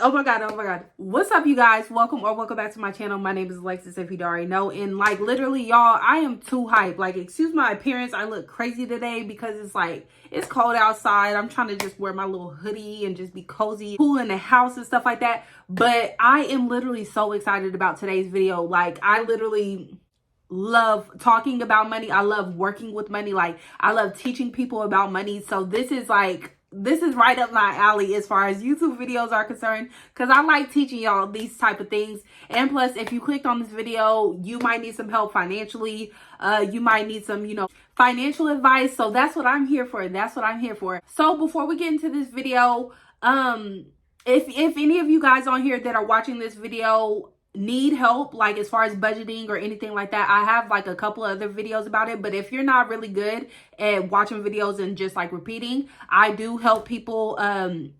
Oh my god, oh my god. What's up, you guys? Welcome back to my channel. My name is Alexis, if you don't already know. And like literally, y'all, I am too hyped. Like, excuse my appearance, I look crazy today because it's cold outside. I'm trying to just wear my little hoodie and just be cozy, cool in the house and stuff like that. But I am literally so excited about today's video. Like, I literally love talking about money. I love working with money. Like, I love teaching people about money. So this is right up my alley as far as YouTube videos are concerned, because I like teaching y'all these type of things. And plus, if you clicked on this video, you might need some help financially. You might need some, financial advice. So that's what I'm here for. That's what I'm here for. So before we get into this video, if any of you guys on here that are watching this video need help, like as far as budgeting or anything like that, I have like a couple of other videos about it. But if you're not really good at watching videos and just like repeating, I do help people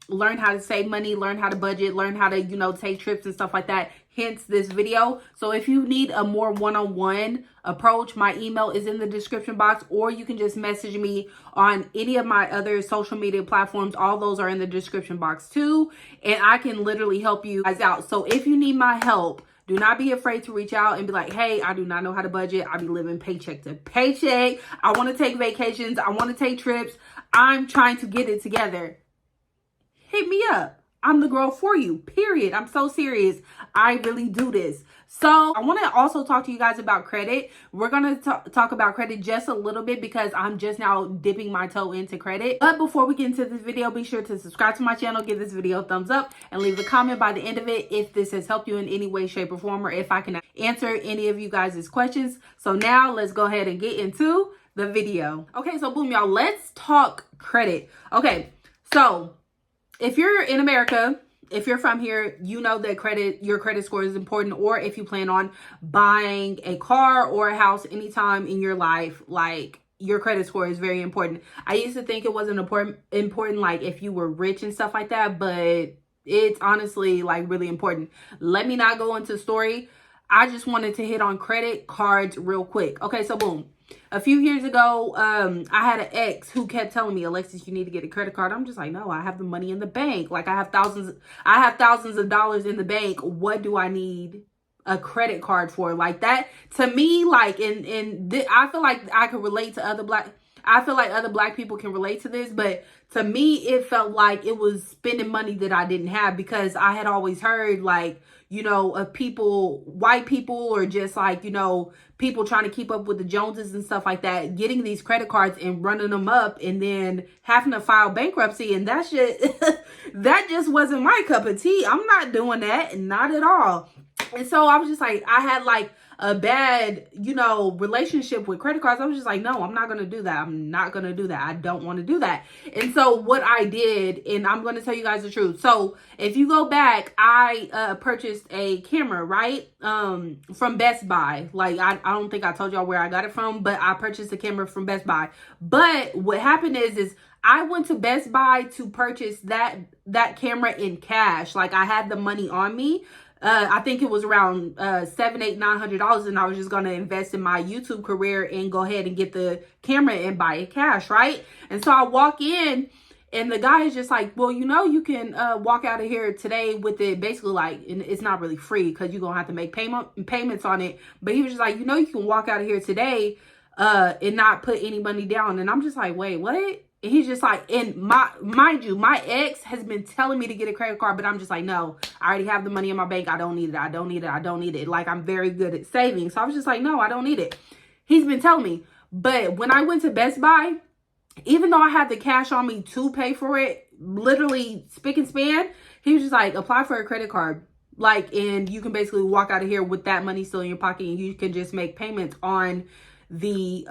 learn how to save money, learn how to budget, learn how to take trips and stuff like that, hence this video. So if you need a more one-on-one approach, my email is in the description box, or you can just message me on any of my other social media platforms. All those are in the description box too, and I can literally help you guys out. So if you need my help, do not be afraid to reach out and be like, hey, I do not know how to budget. I be living paycheck to paycheck. I want to take vacations. I want to take trips. I'm trying to get it together. Hit me up. I'm the girl for you, period. I'm so serious. I really do this. So I want to also talk to you guys about credit. We're going to talk about credit just a little bit because I'm just now dipping my toe into credit. But before we get into this video, be sure to subscribe to my channel, give this video a thumbs up, and leave a comment by the end of it if this has helped you in any way, shape, or form, or if I can answer any of you guys' questions. So now let's go ahead and get into the video. Okay, so boom, y'all, let's talk credit. Okay, so if you're in America, if you're from here, you know that your credit score is important. Or if you plan on buying a car or a house anytime in your life, like, your credit score is very important. I used to think it wasn't important like if you were rich and stuff like that, but it's honestly like really important. Let me not go into the story. I just wanted to hit on credit cards real quick. Okay, so boom. A few years ago, I had an ex who kept telling me, Alexis, you need to get a credit card. I'm just like, no, I have the money in the bank. Like, I have thousands of dollars in the bank. What do I need a credit card for? Like, that to me, like, I feel like I could relate to I feel like other black people can relate to this, but to me, it felt like it was spending money that I didn't have, because I had always heard, like, of people, white people, or just like, people trying to keep up with the Joneses and stuff like that, getting these credit cards and running them up and then having to file bankruptcy. And that shit, that just wasn't my cup of tea. I'm not doing that, not at all. And so I was just like, I had like a bad, relationship with credit cards. I was just like, no, I'm not going to do that. I'm not going to do that. I don't want to do that. And so what I did, and I'm going to tell you guys the truth. So if you go back, I purchased a camera, right? From Best Buy. Like, I don't think I told y'all where I got it from, but I purchased a camera from Best Buy. But what happened is I went to Best Buy to purchase that camera in cash. Like, I had the money on me. I think it was around $700-$900, and I was just going to invest in my YouTube career and go ahead and get the camera and buy it cash, right? And so I walk in, and the guy is just like, well, you can walk out of here today with it, basically, like, and it's not really free because you're going to have to make payments on it. But he was just like, you can walk out of here today and not put any money down. And I'm just like, wait, what? And he's just like, and mind you, my ex has been telling me to get a credit card, but I'm just like, no, I already have the money in my bank. I don't need it. I don't need it. I don't need it. Like, I'm very good at saving. So I was just like, no, I don't need it. He's been telling me. But when I went to Best Buy, even though I had the cash on me to pay for it, literally spick and span, he was just like, apply for a credit card. Like, and you can basically walk out of here with that money still in your pocket, and you can just make payments on the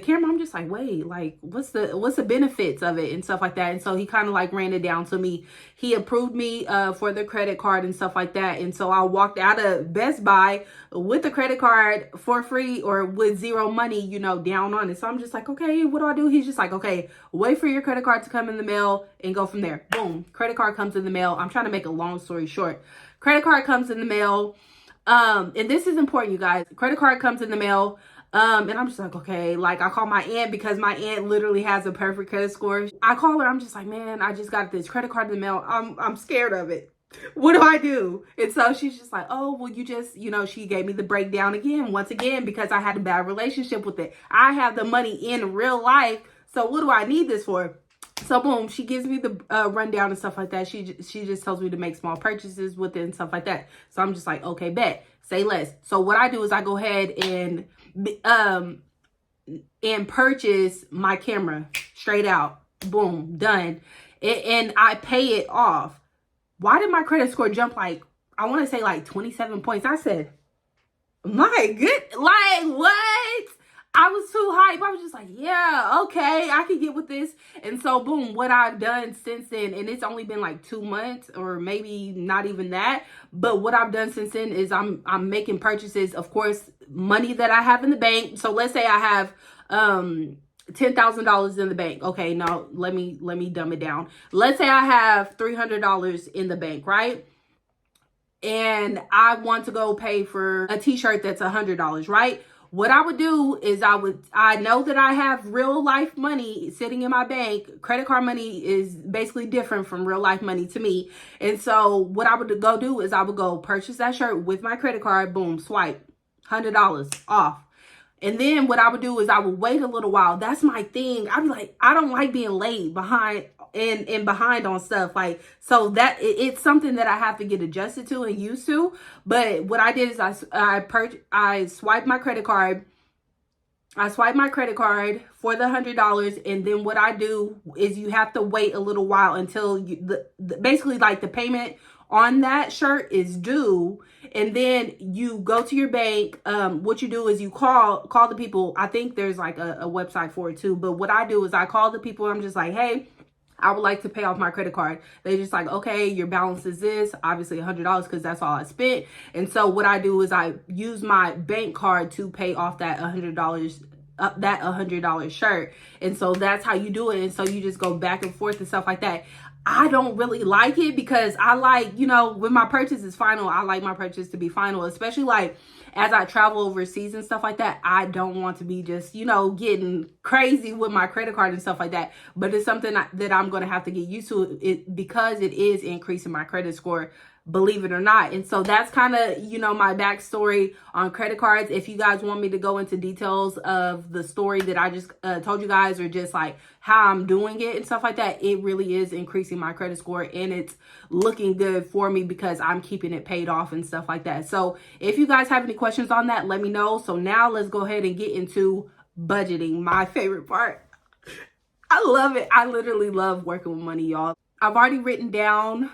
camera. I'm just like, wait, like, what's the benefits of it and stuff like that. And so he kind of like ran it down to me. He approved me for the credit card and stuff like that. And so I walked out of Best Buy with the credit card for free, or with zero money, down on it. So I'm just like, okay, what do I do? He's just like, okay, wait for your credit card to come in the mail and go from there. Boom, credit card comes in the mail. I'm trying to make a long story short. Credit card comes in the mail. And this is important, you guys. Credit card comes in the mail. And I'm just like, okay, like, I call my aunt because my aunt literally has a perfect credit score. I call her. I'm just like, man, I just got this credit card in the mail. I'm scared of it. what do I do? And so she's just like, oh, well, you just, she gave me the breakdown again, once again, because I had a bad relationship with it. I have the money in real life. So what do I need this for? So boom, she gives me the rundown and stuff like that. She just tells me to make small purchases with it and stuff like that. So I'm just like, okay, bet, say less. So what I do is I go ahead and purchase my camera straight out. Boom, done. And I pay it off. Why did my credit score jump like, I want to say like 27 points? I said, my good, like what? I was too hype. I was just like, yeah, okay, I can get with this. And so boom, what I've done since then, and it's only been like 2 months or maybe not even that, but what I've done since then is I'm making purchases, of course, money that I have in the bank. So let's say I have $10,000 in the bank. Okay, now let me dumb it down. Let's say I have $300 in the bank, right? And I want to go pay for a t-shirt that's $100, right? What I would do is I know that I have real life money sitting in my bank. Credit card money is basically different from real life money to me. And so what I would go do is I would go purchase that shirt with my credit card. Boom, swipe, $100 off. And then what I would do is I would wait a little while. That's my thing. I'd be like, I don't like being late behind and behind on stuff. Like, so that it's something that I have to get adjusted to and used to. But what I did is I swiped my credit card. I swipe my credit card for the $100, and then what I do is you have to wait a little while until basically like the payment on that shirt is due, and then you go to your bank. What you do is you call the people. I think there's like a website for it too, but what I do is I call the people. I'm just like, hey, I would like to pay off my credit card. They just like, okay, your balance is this, obviously $100 because that's all I spent. And so what I do is I use my bank card to pay off that $100 shirt. And so that's how you do it. And so you just go back and forth and stuff like that. I don't really like it because I like, when my purchase is final, I like my purchase to be final, especially like as I travel overseas and stuff like that. I don't want to be just, getting crazy with my credit card and stuff like that. But it's something that I'm going to have to get used to it because it is increasing my credit score, believe it or not. And so that's kind of, my backstory on credit cards. If you guys want me to go into details of the story that I just told you guys, or just like how I'm doing it and stuff like that, it really is increasing my credit score, and it's looking good for me because I'm keeping it paid off and stuff like that. So if you guys have any questions on that, let me know. So now let's go ahead and get into budgeting, my favorite part. I love it. I literally love working with money, y'all. I've already written down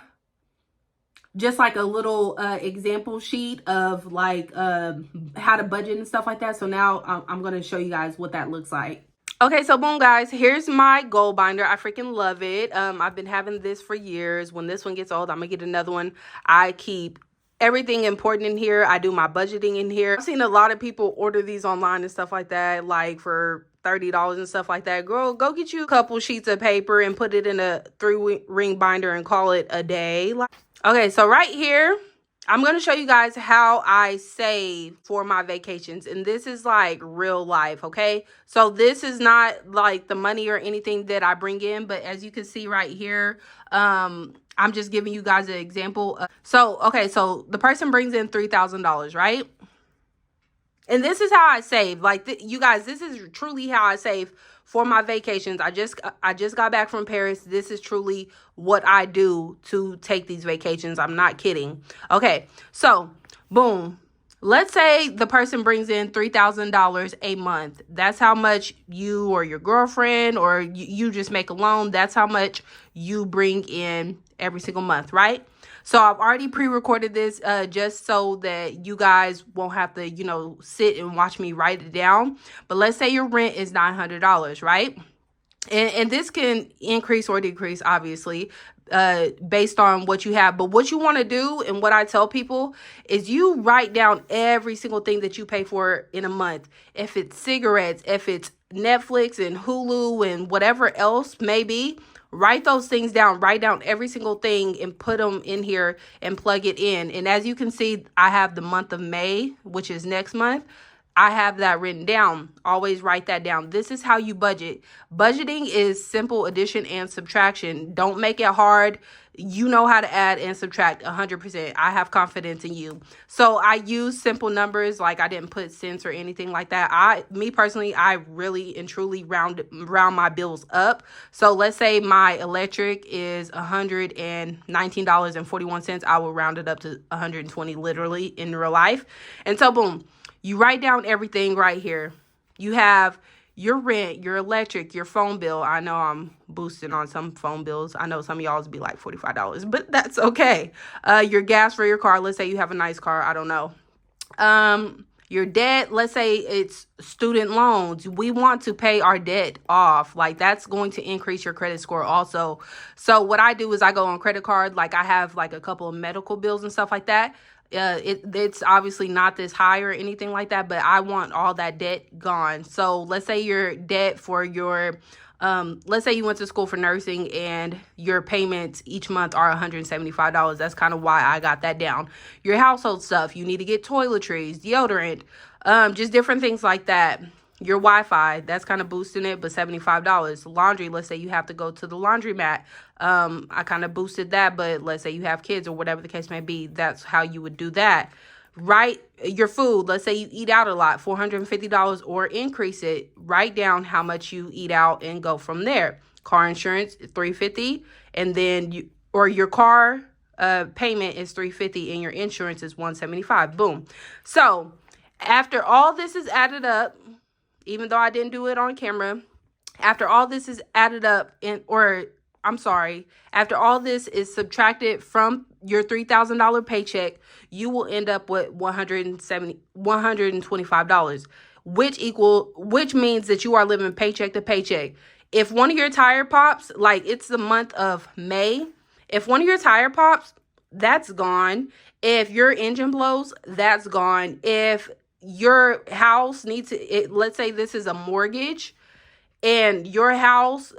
just like a little example sheet of like how to budget and stuff like that. So now I'm going to show you guys what that looks like. Okay, so boom, guys, here's my goal binder. I freaking love it. I've been having this for years. When this one gets old, I'm gonna get another one. I keep everything important in here. I do my budgeting in here. I've seen a lot of people order these online and stuff like that, like for $30 and stuff like that. Girl, go get you a couple sheets of paper and put it in a 3-ring binder and call it a day. Okay, so right here, I'm going to show you guys how I save for my vacations. And this is like real life, okay? So this is not like the money or anything that I bring in. But as you can see right here, I'm just giving you guys an example. So the person brings in $3,000, right? And this is how I save. Like, you guys, this is truly how I save for my vacations. I just got back from Paris. This is truly what I do to take these vacations. I'm not kidding. Okay, so boom. Let's say the person brings in $3,000 a month. That's how much you or your girlfriend or you just make alone. That's how much you bring in every single month, right? So I've already pre-recorded this just so that you guys won't have to, sit and watch me write it down. But let's say your rent is $900, right? And this can increase or decrease, obviously, based on what you have. But what you want to do, and what I tell people, is you write down every single thing that you pay for in a month. If it's cigarettes, if it's Netflix and Hulu and whatever else maybe, write those things down. Write down every single thing and put them in here and plug it in. And as you can see, I have the month of May, which is next month. I have that written down. Always write that down. This is how you budget. Budgeting is simple addition and subtraction. Don't make it hard. You know how to add and subtract 100%. I have confidence in you. So I use simple numbers, like I didn't put cents or anything like that. Me personally, I really and truly round my bills up. So let's say my electric is $119.41. I will round it up to 120 literally in real life. And so boom, you write down everything right here. You have your rent, your electric, your phone bill. I know I'm boosting on some phone bills. I know some of y'all's be like $45, but that's okay. Your gas for your car. Let's say you have a nice car. I don't know. Your debt, let's say it's student loans. We want to pay our debt off. Like that's going to increase your credit score also. So what I do is I go on credit card. Like I have like a couple of medical bills and stuff like that. It's obviously not this high or anything like that, but I want all that debt gone. So let's say your debt for your, let's say you went to school for nursing and your payments each month are $175. That's kind of why I got that down. Your household stuff, you need to get toiletries, deodorant, just different things like that. Your Wi-Fi, that's kind of boosting it, but $75. Laundry, let's say you have to go to the laundromat. I kind of boosted that, but let's say you have kids or whatever the case may be, that's how you would do that. Write your food. Let's say you eat out a lot, $450 or increase it. Write down how much you eat out and go from there. Car insurance, $350, and then your car payment is $350 and your insurance is $175. Boom. So after all this is added up, even though I didn't do it on camera, after all this is added up after all this is subtracted from your $3,000 paycheck, you will end up with $125, which means that you are living paycheck to paycheck. If one of your tire pops, like it's the month of May, if one of your tire pops, that's gone. If your engine blows, that's gone. If your house needs to, let's say this is a mortgage and your house,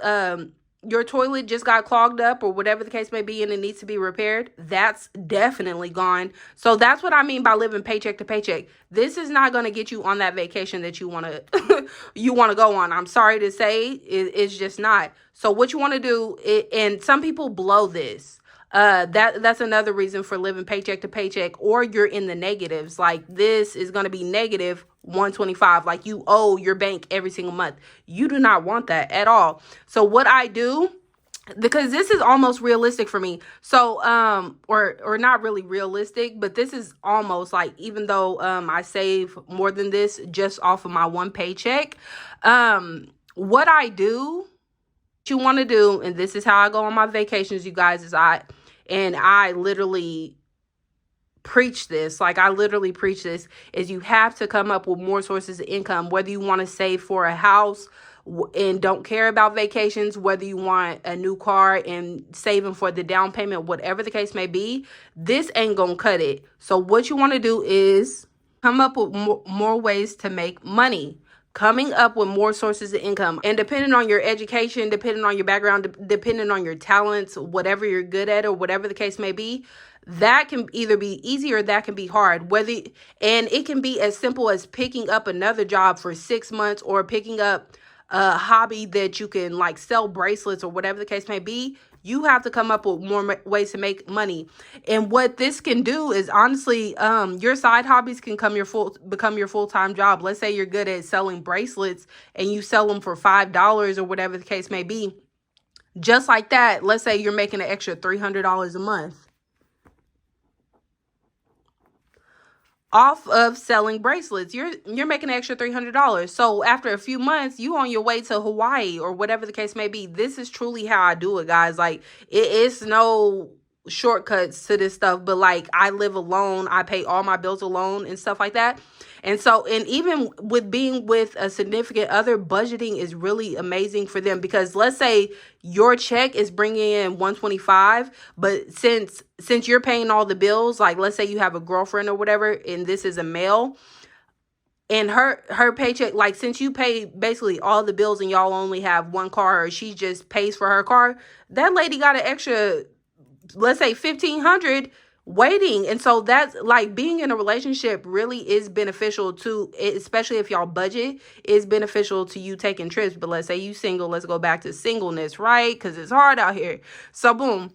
your toilet just got clogged up or whatever the case may be and it needs to be repaired, that's definitely gone. So that's what I mean by living paycheck to paycheck. This is not going to get you on that vacation that you want to you want to go on. I'm sorry to say, it's just not. So what you want to do, and some people blow this. That's another reason for living paycheck to paycheck, or you're in the negatives. Like this is going to be negative $125. Like you owe your bank every single month. You do not want that at all. So what I do, because this is almost realistic for me. So, or not really realistic, but this is almost like, even though, I save more than this just off of my one paycheck, what I do, you want to do, and this is how I go on my vacations, you guys, is I literally preach this. Like I literally preach this, is you have to come up with more sources of income, whether you want to save for a house and don't care about vacations, whether you want a new car and saving for the down payment, whatever the case may be, this ain't gonna cut it. So what you want to do is come up with more ways to make money. Coming up with more sources of income, and depending on your education, depending on your background, depending on your talents, whatever you're good at or whatever the case may be, that can either be easy or that can be hard. And it can be as simple as picking up another job for 6 months, or picking up a hobby that you can like sell bracelets or whatever the case may be. You have to come up with more ways to make money. And what this can do is, honestly, your side hobbies can become your full-time job. Let's say you're good at selling bracelets and you sell them for $5 or whatever the case may be. Just like that, let's say you're making an extra $300 a month off of selling bracelets. You're making an extra $300. So after a few months, you on your way to Hawaii or whatever the case may be. This is truly how I do it, guys. Like it's no shortcuts to this stuff, but like I live alone. I pay all my bills alone and stuff like that. And so, and even with being with a significant other, budgeting is really amazing for them, because let's say your check is bringing in $125, but since you're paying all the bills, like let's say you have a girlfriend or whatever, and this is a male, and her paycheck, like since you pay basically all the bills and y'all only have one car, or she just pays for her car, that lady got an extra, let's say $1,500. waiting. And so that's like, being in a relationship really is beneficial to, especially if y'all budget, is beneficial to you taking trips. But let's say you single, let's go back to singleness, right? Because it's hard out here. So boom.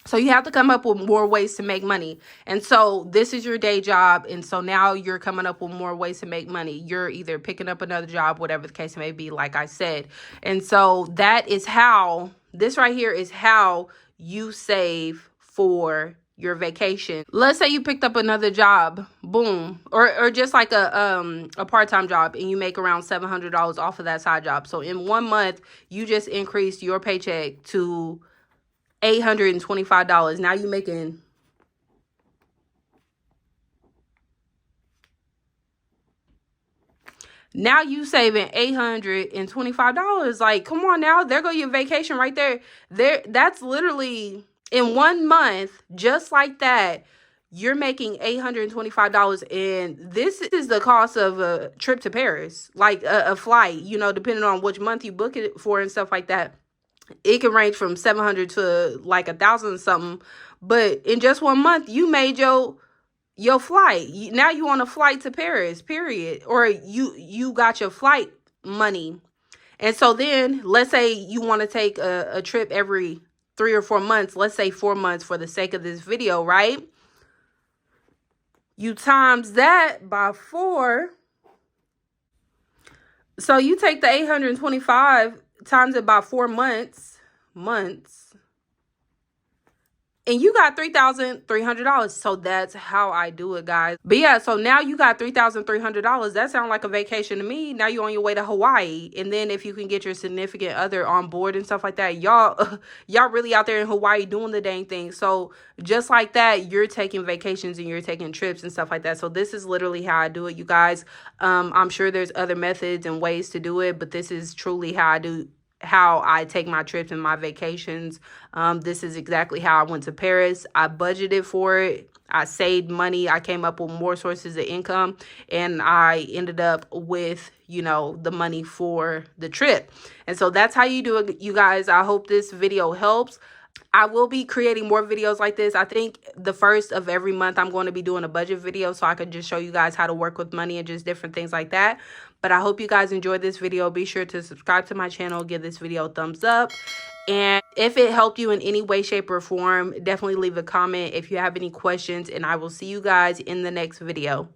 So you have to come up with more ways to make money. And so this is your day job. And so now you're coming up with more ways to make money. You're either picking up another job, whatever the case may be, like I said. And so that is how, this right here is how you save for your vacation. Let's say you picked up another job, boom, or just like a part-time job, and you make around $700 off of that side job. So in 1 month, you just increased your paycheck to $825. Now you're making, now you saving $825. Like, come on now, there go your vacation right there. That's literally in 1 month, just like that. You're making $825, and this is the cost of a trip to Paris, like a flight, you know, depending on which month you book it for and stuff like that. It can range from 700 to like 1,000 something. But in just 1 month, you made your flight. Now you on a flight to Paris, period. Or you got your flight money. And so then let's say you want to take a trip every 3 or 4 months. Let's say 4 months for the sake of this video, right? You times that by 4. So you take the 825 times it by 4 months, and you got $3,300. So that's how I do it, guys. But yeah, so now you got $3,300. That sounds like a vacation to me. Now you're on your way to Hawaii. And then if you can get your significant other on board and stuff like that, y'all really out there in Hawaii doing the dang thing. So just like that, you're taking vacations and you're taking trips and stuff like that. So this is literally how I do it, you guys. I'm sure there's other methods and ways to do it, but this is truly how I take my trips and my vacations. This is exactly how I went to Paris. I budgeted for it. I saved money. I came up with more sources of income, and I ended up with, you know, the money for the trip. And so that's how you do it, you guys. I hope this video helps. I will be creating more videos like this. I think the first of every month I'm going to be doing a budget video, so I could just show you guys how to work with money and just different things like that. But I hope you guys enjoyed this video. Be sure to subscribe to my channel, give this video a thumbs up. And if it helped you in any way, shape, or form, definitely leave a comment if you have any questions. And I will see you guys in the next video.